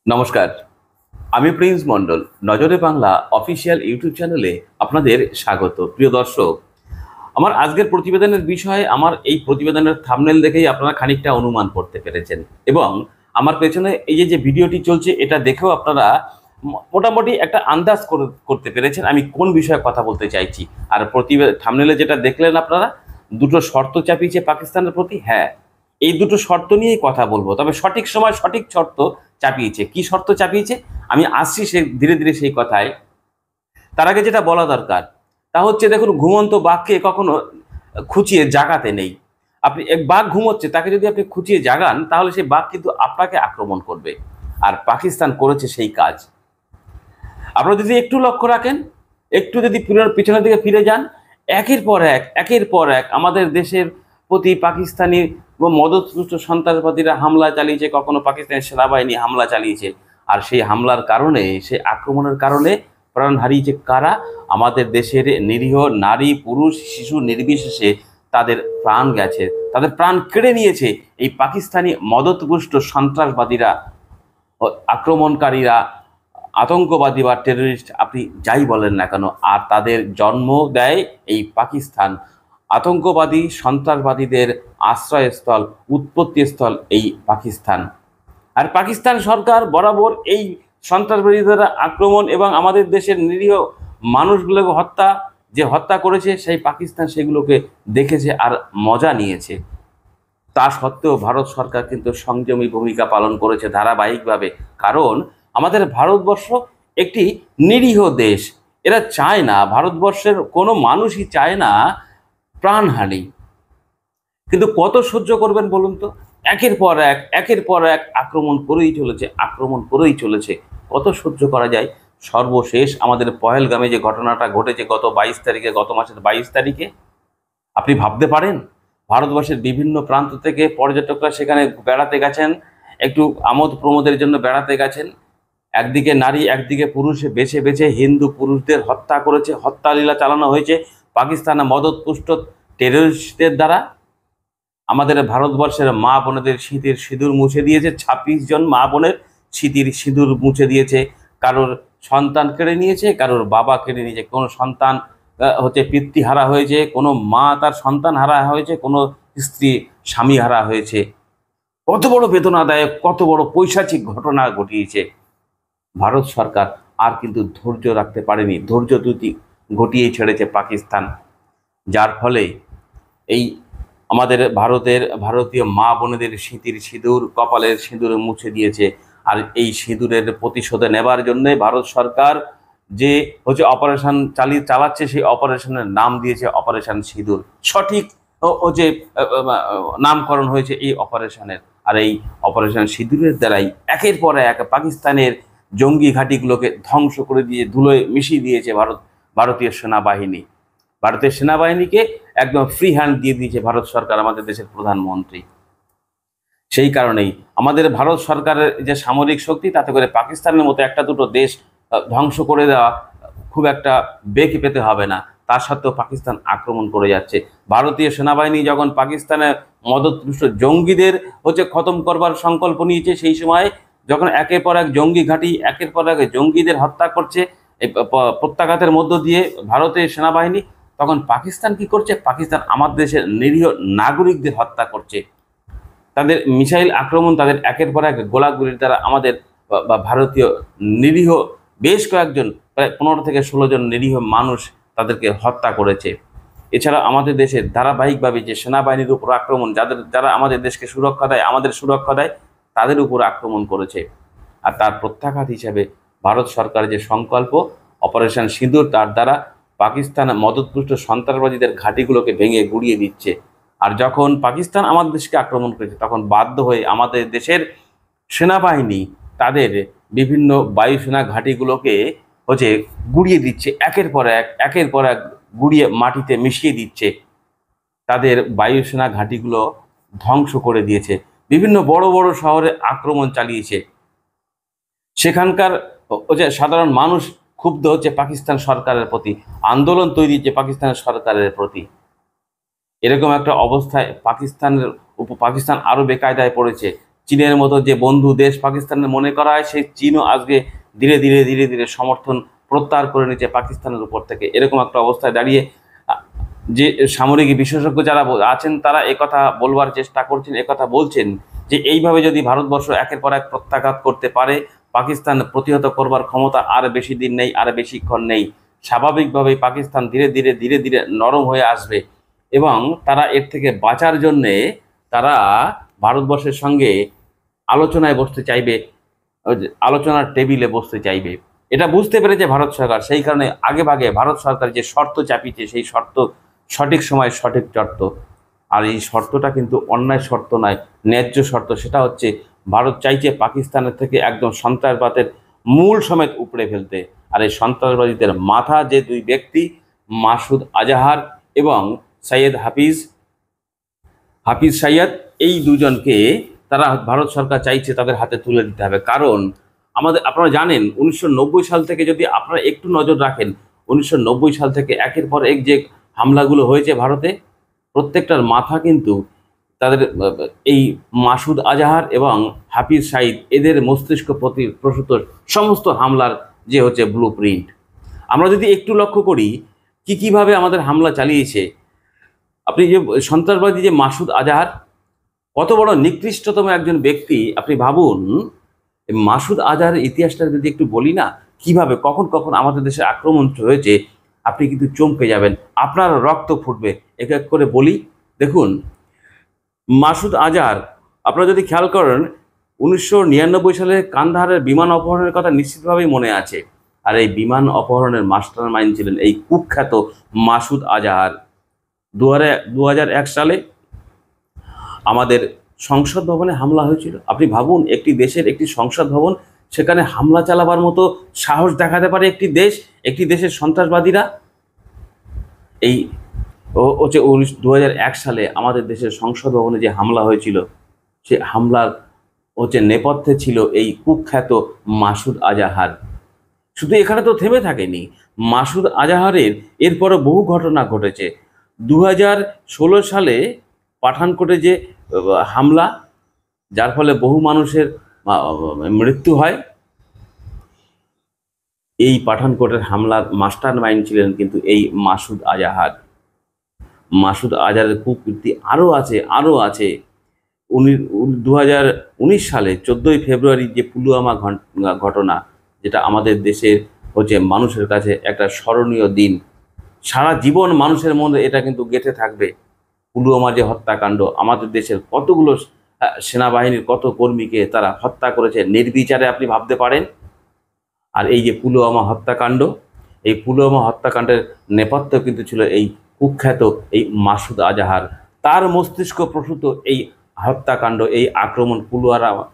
নমস্কার, আমি প্রিন্স মণ্ডল। নজরে বাংলা অফিসিয়াল ইউটিউব চ্যানেলে আপনাদের স্বাগত। প্রিয় দর্শক, আমার আজকের প্রতিবেদনের বিষয়ে আমার এই প্রতিবেদনের থাম্বনেল দেখেই আপনারা খানিকটা অনুমান করতে পেরেছেন, এবং আমার পেছনে এই যে ভিডিওটি চলছে এটা দেখেও আপনারা মোটামুটি একটা আন্দাজ করতে পেরেছেন আমি কোন বিষয়ে কথা বলতে চাইছি। আর থাম্বনেলে যেটা দেখলেন আপনারা, দুটো শর্ত চাপিয়েছে পাকিস্তানের প্রতি। হ্যাঁ, এই দুটো শর্ত নিয়েই কথা বলবো, তবে সঠিক সময় সঠিক শর্ত চাপিয়েছে। কি শর্ত চাপিয়েছে আমি আসছি ধীরে ধীরে সেই কথায়। তার আগে যেটা বলা দরকার তা হচ্ছে, দেখুন, ঘুমন্ত বাঘকে কখনো খুঁচিয়ে জাগাতে নেই। আপনি এক বাঘ ঘুমোচ্ছে, তাকে যদি আপনি খুঁচিয়ে জাগান তাহলে সেই বাঘ কিন্তু আপনাকে আক্রমণ করবে। আর পাকিস্তান করেছে সেই কাজ। আপনারা যদি একটু লক্ষ্য রাখেন, একটু যদি পিছনের দিকে ফিরে যান, একের পর এক আমাদের দেশের প্রতি পাকিস্তানি মদতপুষ্ট সন্ত্রাসবাদীরা হামলা চালিয়েছে, কখনো পাকিস্তানের সেনাবাহিনী হামলা চালিয়েছে। আর সেই হামলার কারণে, সেই আক্রমণের কারণে প্রাণ হারিয়েছে কারা? আমাদের দেশের নিরীহ নারী, পুরুষ, শিশু নির্বিশেষে তাদের প্রাণ গেছে, তাদের প্রাণ কেড়ে নিয়েছে এই পাকিস্তানি মদতপুষ্ট সন্ত্রাসবাদীরা, আক্রমণকারীরা, আতঙ্কবাদী বা টেররিস্ট, আপনি যাই বলেন না কেন। আর তাদের জন্ম দেয় এই পাকিস্তান। আতঙ্কবাদী সন্ত্রাসবাদীদের আশ্রয়স্থল, উৎপত্তিস্থল এই পাকিস্তান। আর পাকিস্তান সরকার বরাবর এই সন্ত্রাসবাদীদের আক্রমণ এবং আমাদের দেশের নিরীহ মানুষগুলোকে হত্যা করেছে, সেই পাকিস্তান সেগুলোকে দেখেছে আর মজা নিয়েছে। তা সত্ত্বেও ভারত সরকার কিন্তু সংযমী ভূমিকা পালন করেছে ধারাবাহিকভাবে। কারণ আমাদের ভারতবর্ষ একটি নিরীহ দেশ। এরা চায় না, ভারতবর্ষের কোনো মানুষই চায় না প্রাণহানি। কিন্তু কত সহ্য করবেন বলুন তো? একের পর এক আক্রমণ করেই চলেছে। কত সহ্য করা যায়? সর্বশেষ আমাদের পহেলগামে যে ঘটনাটা ঘটেছে গত মাসের 22 তারিখে, আপনি ভাবতে পারেন ভারতবর্ষের বিভিন্ন প্রান্ত থেকে পর্যটকরা সেখানে বেড়াতে গেছেন, একটু আমোদ প্রমোদের জন্য বেড়াতে গেছেন। একদিকে নারী, একদিকে পুরুষ বেছে বেছে হিন্দু পুরুষদের হত্যা করেছে, হত্যালীলা চালানো হয়েছে পাকিস্তানের মদতপুষ্ট টেররিস্টদের দ্বারা। আমাদের ভারতবর্ষের মা বোনেদের স্মৃতির সিঁদুর মুছে দিয়েছে, 26 জন মা বোনের স্মৃতির সিঁদুর মুছে দিয়েছে। কারোর সন্তান কেড়ে নিয়েছে, কারোর বাবা কেড়ে নিয়েছে, কোনো সন্তান পিতৃহারা হয়েছে, কোনো মা তার সন্তান হারা হয়েছে, কোনো স্ত্রী স্বামী হারা হয়েছে। কত বড় বেদনাদায়ক, কত বড় পৈশাচিক ঘটনা ঘটিয়েছে ভারত সরকার। আর কিন্তু ধৈর্য রাখতে পারেনি, ধৈর্য ত্রুটি ঘটিয়ে ছেড়েছে পাকিস্তান। যার ফলে এই আমাদের ভারতীয় মা বোনেদের স্মৃতির সিঁদুর, কপালের সিঁদুর মুছে দিয়েছে। আর এই সিঁদুরের প্রতিশোধ নেবার জন্য ভারত সরকার যে অপারেশন চালাচ্ছে, সেই অপারেশনের নাম দিয়েছে অপারেশন সিঁদুর। সঠিক নামকরণ হয়েছে এই অপারেশনের। আর এই অপারেশন সিঁদুরের দ্বারাই একের পর এক পাকিস্তানের জঙ্গি ঘাঁটিগুলোকে ধ্বংস করে দিয়ে ধুলোয় মিশিয়ে দিয়েছে ভারতীয় সেনাবাহিনীকে একদম ফ্রি হ্যান্ড দিয়ে দিয়েছে ভারত সরকার, আমাদের দেশের প্রধানমন্ত্রী। সেই কারণেই আমাদের ভারত সরকারের যে সামরিক শক্তি, তাতে করে পাকিস্তানের মতো একটা দুটো দেশ ধ্বংস করে দেওয়া খুব একটা বেগ পেতে হবে না। তা সত্ত্বেও পাকিস্তান আক্রমণ করে যাচ্ছে। ভারতীয় সেনাবাহিনী যখন পাকিস্তানের মদতপুষ্ট জঙ্গিদের খতম করবার সংকল্প নিয়েছে, সেই সময় যখন একের পর এক জঙ্গি ঘাঁটি, একের পর এক জঙ্গিদের হত্যা করছে এই প্রত্যাঘাতের মধ্য দিয়ে ভারতের সেনাবাহিনী, তখন পাকিস্তান কি করছে? পাকিস্তান আমাদের দেশের নিরীহ নাগরিকদের হত্যা করছে। তাদের মিসাইল আক্রমণ, তাদের একের পর এক গোলাগুলির দ্বারা আমাদের ভারতীয় নিরীহ বেশ কয়েকজন, প্রায় 15 থেকে 16 জন নিরীহ মানুষ তাদেরকে হত্যা করেছে। এছাড়া আমাদের দেশের ধারাবাহিকভাবে যে সেনাবাহিনীর উপর আক্রমণ, যারা আমাদের দেশকে সুরক্ষা দেয়, আমাদের সুরক্ষা দেয়, তাদের উপর আক্রমণ করেছে। আর তার প্রত্যাঘাত হিসাবে ভারত সরকারের যে সংকল্প অপারেশন সিঁদুর, তার দ্বারা পাকিস্তান মদতপুষ্ট সন্ত্রাসবাদীদের ঘাঁটিগুলোকে ভেঙে গুড়িয়ে দিচ্ছে। আর যখন পাকিস্তান আমাদের দেশকে আক্রমণ করেছে, তখন বাধ্য হয়ে আমাদের দেশের সেনাবাহিনী তাদের বিভিন্ন বায়ুসেনা ঘাঁটিগুলোকে গুড়িয়ে দিচ্ছে, একের পর এক গুড়িয়ে মাটিতে মিশিয়ে দিচ্ছে। তাদের বায়ুসেনা ঘাঁটিগুলো ধ্বংস করে দিয়েছে, বিভিন্ন বড় বড় শহরে আক্রমণ চালিয়েছে। সেখানকার সাধারণ মানুষ ক্ষুব্ধ হচ্ছে পাকিস্তান সরকারের প্রতি, আন্দোলন তৈরি হচ্ছে পাকিস্তানের সরকারের প্রতি। এরকম একটা অবস্থায় পাকিস্তান আরো বেকায়দায় পড়েছে। চীনের মতো যে বন্ধু দেশ পাকিস্তানের মনে করা হয়, সেই চীনও আজকে ধীরে ধীরে ধীরে ধীরে সমর্থন প্রত্যাহার করে নিচ্ছে পাকিস্তানের উপর থেকে। এরকম একটা অবস্থায় দাঁড়িয়ে যে সামরিক বিশেষজ্ঞ যারা আছেন তারা একথা বলবার চেষ্টা করছেন, একথা বলছেন যে এইভাবে যদি ভারতবর্ষ একের পর এক প্রত্যাঘাত করতে পারে, পাকিস্তান প্রতিহত করবার ক্ষমতা আর বেশি দিন নেই, আর বেশিক্ষণ নেই। স্বাভাবিকভাবেই পাকিস্তান ধীরে ধীরে ধীরে ধীরে নরম হয়ে আসবে এবং তারা এর থেকে বাঁচার জন্যে তারা ভারতবর্ষের সঙ্গে আলোচনায় বসতে চাইবে, আলোচনার টেবিলে বসতে চাইবে। এটা বুঝতে পেরেছে ভারত সরকার, সেই কারণে আগে ভাগে ভারত সরকার যে শর্ত চাপিয়েছে সেই শর্ত সঠিক সময় সঠিক শর্ত। আর এই শর্তটা কিন্তু অন্যায় শর্ত নয়, ন্যায্য শর্ত। সেটা হচ্ছে ভারত চাইছে পাকিস্তানের থেকে একদম সন্ত্রাসবাদের মূল সমেত উপড়ে ফেলতে। আর এই সন্ত্রাসবাদীদের মাথা যে দুই ব্যক্তি, মাসুদ আজাহার এবং সৈয়দ হাফিজ হাফিজ সৈয়দ, এই দুজনকে তারা ভারত সরকার চাইছে তাদের হাতে তুলে দিতে হবে। কারণ আপনারা জানেন 1990 সাল থেকে যদি আপনারা একটু নজর রাখেন, 1990 সাল থেকে একের পর এক যে হামলাগুলো হয়েছে ভারতে, প্রত্যেকটার মাথা কিন্তু তাদের এই মাসুদ আজাহার এবং হাফিজ সাইদ, এদের মস্তিষ্ক প্রসূত সমস্ত হামলার যে হচ্ছে ব্লু প্রিন্ট। আমরা যদি একটু লক্ষ্য করি কিভাবে আমাদের হামলা চালিয়েছে, আপনি যে সন্ত্রাসবাদী যে মাসুদ আজাহার, কত বড় নিকৃষ্টতম একজন ব্যক্তি। আপনি ভাবুন, মাসুদ আজহারের ইতিহাসটা যদি একটু বলি না, কিভাবে কখন কখন আমাদের দেশে আক্রমণ হয়েছে, আপনি কিন্তু চমকে যাবেন, আপনার রক্ত ফুটবে। এক এক করে বলি। দেখুন, মাসুদ আজহার, আপনারা যদি খেয়াল করেন 1999 সালে কান্দাহারের বিমান অপহরণের কথা নিশ্চিতভাবেই মনে আছে। আর এই বিমান অপহরণের মাস্টার মাইন্ড ছিলেন এই কুখ্যাত মাসুদ আজহার। 2001 সালে আমাদের সংসদ ভবনে হামলা হয়েছিল। আপনি ভাবুন, একটি দেশের একটি সংসদ ভবন, সেখানে হামলা চালাবার মতো সাহস দেখাতে পারে একটি দেশের সন্ত্রাসবাদীরা। এই হচ্ছে 2001 সালে আমাদের দেশের সংসদ ভবনে যে হামলা হয়েছিল, সে হামলার হচ্ছে নেপথ্যে ছিল এই কুখ্যাত মাসুদ আজাহার। শুধু এখানে তো থেমে থাকেনি মাসুদ আজাহারের, এরপরও বহু ঘটনা ঘটেছে। 2016 সালে পাঠানকোটে যে হামলা, যার ফলে বহু মানুষের মৃত্যু হয়, এই পাঠানকোটের হামলার মাস্টার মাইন্ড ছিলেন কিন্তু এই মাসুদ আজাহার। মাসুদ আজাহারের কুকীর্তি আরও আছে। 2019 সালে 14ই ফেব্রুয়ারি যে পুলওয়ামা ঘটনা, যেটা আমাদের দেশের হচ্ছে মানুষের কাছে একটা স্মরণীয় দিন, সারা জীবন মানুষের মনে এটা কিন্তু গেঁথে থাকবে। পুলওয়ামা যে হত্যাকাণ্ড, আমাদের দেশের কতগুলো সেনাবাহিনীর কত কর্মীকে তারা হত্যা করেছে নির্বিচারে, আপনি ভাবতে পারেন। আর এই যে পুলওয়ামা হত্যাকাণ্ড, এই পুলওয়ামা হত্যাকাণ্ডের নেপথ্যে কিন্তু ছিল এই কুখ্যাত এই মাসুদ আজাহার। তার মস্তিষ্ক প্রসূত এই হত্যাকাণ্ড, এই আক্রমণ,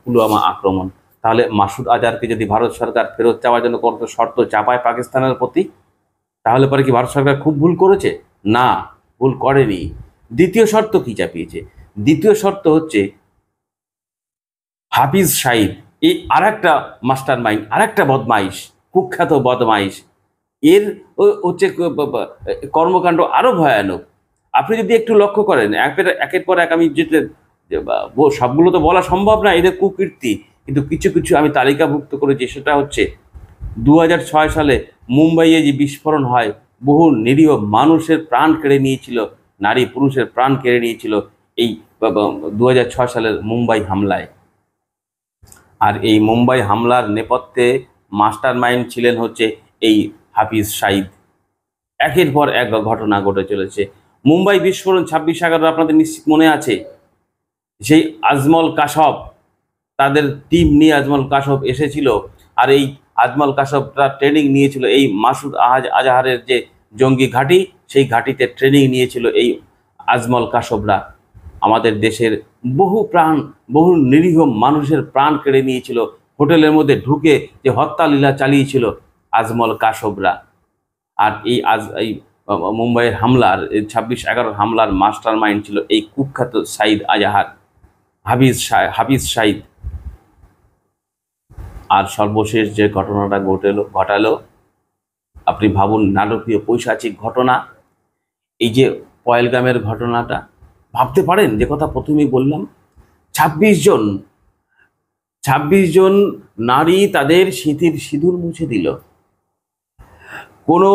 পুলওয়ামা আক্রমণ। তাহলে মাসুদ আজাহারকে যদি ভারত সরকার ফেরত চাওয়ার জন্য কত শর্ত চাপায় পাকিস্তানের প্রতি, তাহলে পরে কি ভারত সরকার খুব ভুল করেছে? না, ভুল করেনি। দ্বিতীয় শর্ত কি চাপিয়েছে? দ্বিতীয় শর্ত হচ্ছে হাফিজ সাইদ, এই আরেকটা মাস্টার মাইন্ড, আরেকটা বদমাইশ, কুখ্যাত বদমাইশ। এর হচ্ছে কর্মকাণ্ড আরো ভয়ানক। আপনি যদি একটু লক্ষ্য করেন, একের পর এক, আমি যেটা সবগুলো তো বলা সম্ভব না এদের কুকীর্তি, কিন্তু কিছু কিছু আমি তালিকাভুক্ত করেছি। সেটা হচ্ছে 2006 সালে মুম্বাইয়ে যে বিস্ফোরণ হয়, বহু নিরীহ মানুষের প্রাণ কেড়ে নিয়েছিল, নারী পুরুষের প্রাণ কেড়ে নিয়েছিল এই 2006 সালের মুম্বাই হামলায়। আর এই মুম্বাই হামলার নেপথ্যে মাস্টার মাইন্ড ছিলেন হচ্ছে এই হাফিজ সাইদ। একের পর এক ঘটনা ঘটে চলেছে। মুম্বাই বিস্ফোরণ 26/11 আপনাদের নিশ্চিত মনে আছে। সেই আজমল কাসব, তাদের টিম নিয়ে আজমল কাসব এসেছিল। আর এই আজমল কাসবরা ট্রেনিং নিয়েছিল এই মাসুদ আজাহারের যে জঙ্গি ঘাঁটি, সেই ঘাঁটিতে ট্রেনিং নিয়েছিল এই আজমল কাসবরা। আমাদের দেশের বহু নিরীহ মানুষের প্রাণ কেড়ে নিয়েছিল। হোটেলের মধ্যে ঢুকে যে হত্যা লীলা চালিয়েছিল আজমল কাসবরা। আর এই মুম্বাইয়ের হামলার 26/11 হামলার মাস্টার মাইন্ড ছিল এই কুখ্যাত সাইদ আজাহার, হাফিজ সাইদ। আর সর্বশেষ যে ঘটনাটা ঘটালো, আপনি ভাবুন, নাটকীয় পৈশাচিক ঘটনা। এই যে পহেলগামের ঘটনাটা, ভাবতে পারেন যে কথা প্রথমেই বললাম, 26 জন 26 জন নারী তাদের স্মৃতির সিঁদুর মুছে দিল। কোনো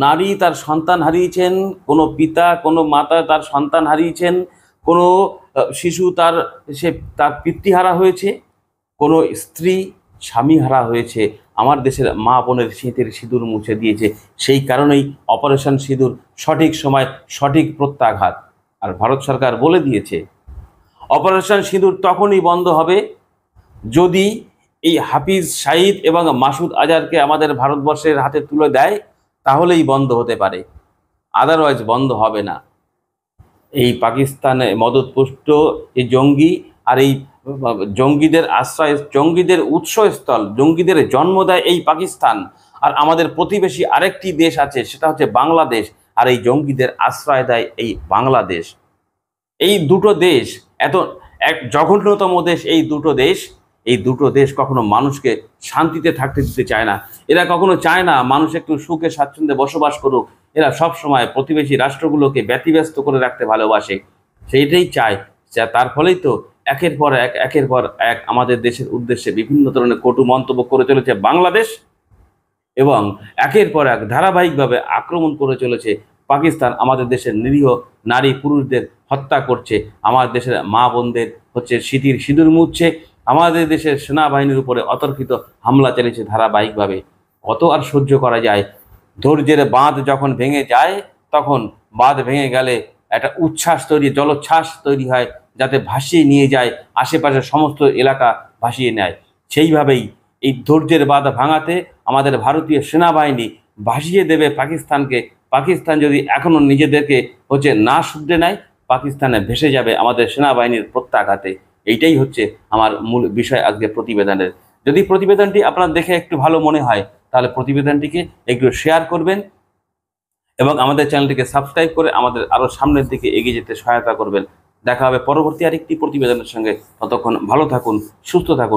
নারী তার সন্তান হারিয়েছেন, কোনো পিতা কোনো মাতা তার সন্তান হারিয়েছেন, কোনো শিশু তার পিতৃহারা হয়েছে, কোনো স্ত্রী স্বামী হারা হয়েছে। আমার দেশের মা বোনের স্মৃতির সিঁদুর মুছে দিয়েছে। সেই কারণেই অপারেশন সিঁদুর সঠিক সময় সঠিক প্রত্যাঘাত। আর ভারত সরকার বলে দিয়েছে অপারেশন সিঁদুর তখনই বন্ধ হবে যদি এই হাফিজ সাঈদ এবং মাসুদ আজহারকে আমাদের ভারতবর্ষের হাতে তুলে দেয়, তাহলেই বন্ধ হতে পারে, আদারওয়াইজ বন্ধ হবে না। এই পাকিস্তানে মদতপুষ্ট এই জঙ্গি আর এই জঙ্গিদের আশ্রয়, জঙ্গিদের উৎসস্থল, জঙ্গিদের জন্ম দেয় এই পাকিস্তান। আর আমাদের প্রতিবেশী আরেকটি দেশ আছে, সেটা হচ্ছে বাংলাদেশ, আর এই জঙ্গিদের আশ্রয় দেয় এই বাংলাদেশ। এই দুটো দেশ এত এক জঘন্যতম দেশ। এই দুটো দেশ কখনো মানুষকে শান্তিতে থাকতে দিতে চায় না। এরা কখনো চায় না মানুষ একটু সুখে স্বাচ্ছন্দ্যে বসবাস করুক। এরা সব সময় প্রতিবেশী রাষ্ট্রগুলোকে ব্যতিব্যস্ত করে রাখতে ভালোবাসে, সেইটাই চায়। তার ফলেই তো একের পর এক আমাদের দেশের উদ্দেশ্যে বিভিন্ন ধরনের কটু মন্তব্য করে চলেছে বাংলাদেশ, এবং একের পর এক ধারাবাহিকভাবে আক্রমণ করে চলেছে পাকিস্তান। আমাদের দেশের নিরীহ নারী পুরুষদের হত্যা করছে, আমাদের দেশের মা বোনদের স্মৃতির সিঁদুর মুছছে, আমাদের দেশের সেনাবাহিনীর উপরে অতর্কিত হামলা চালিয়েছে ধারাবাহিকভাবে। কত আর সহ্য করা যায়? ধৈর্যের বাঁধ যখন ভেঙে যায়, তখন বাঁধ ভেঙে গেলে একটা জলোচ্ছ্বাস তৈরি হয়, যাতে ভাসিয়ে নিয়ে যায় আশেপাশের সমস্ত এলাকা, ভাসিয়ে নেয়। সেইভাবেই এই ধৈর্যের বাঁধ ভাঙাতে আমাদের ভারতীয় সেনাবাহিনী ভাসিয়ে দেবে পাকিস্তানকে। পাকিস্তান যদি এখনো নিজেদেরকে না শুধরে নেয়, পাকিস্তানে ভেসে যাবে আমাদের সেনাবাহিনীর প্রত্যাঘাতে। এইটাই হচ্ছে আমার মূল বিষয় আজকে প্রতিবেদনের। যদি প্রতিবেদনটি আপনার দেখে একটু ভালো মনে হয়, তাহলে প্রতিবেদনটিকে একটু শেয়ার করবেন এবং আমাদের চ্যানেলটিকে সাবস্ক্রাইব করে আমাদের আরও সামনের দিকে এগিয়ে যেতে সহায়তা করবেন। দেখা হবে পরবর্তী আরেকটি প্রতিবেদনের সঙ্গে। ততক্ষণ ভালো থাকুন, সুস্থ থাকুন।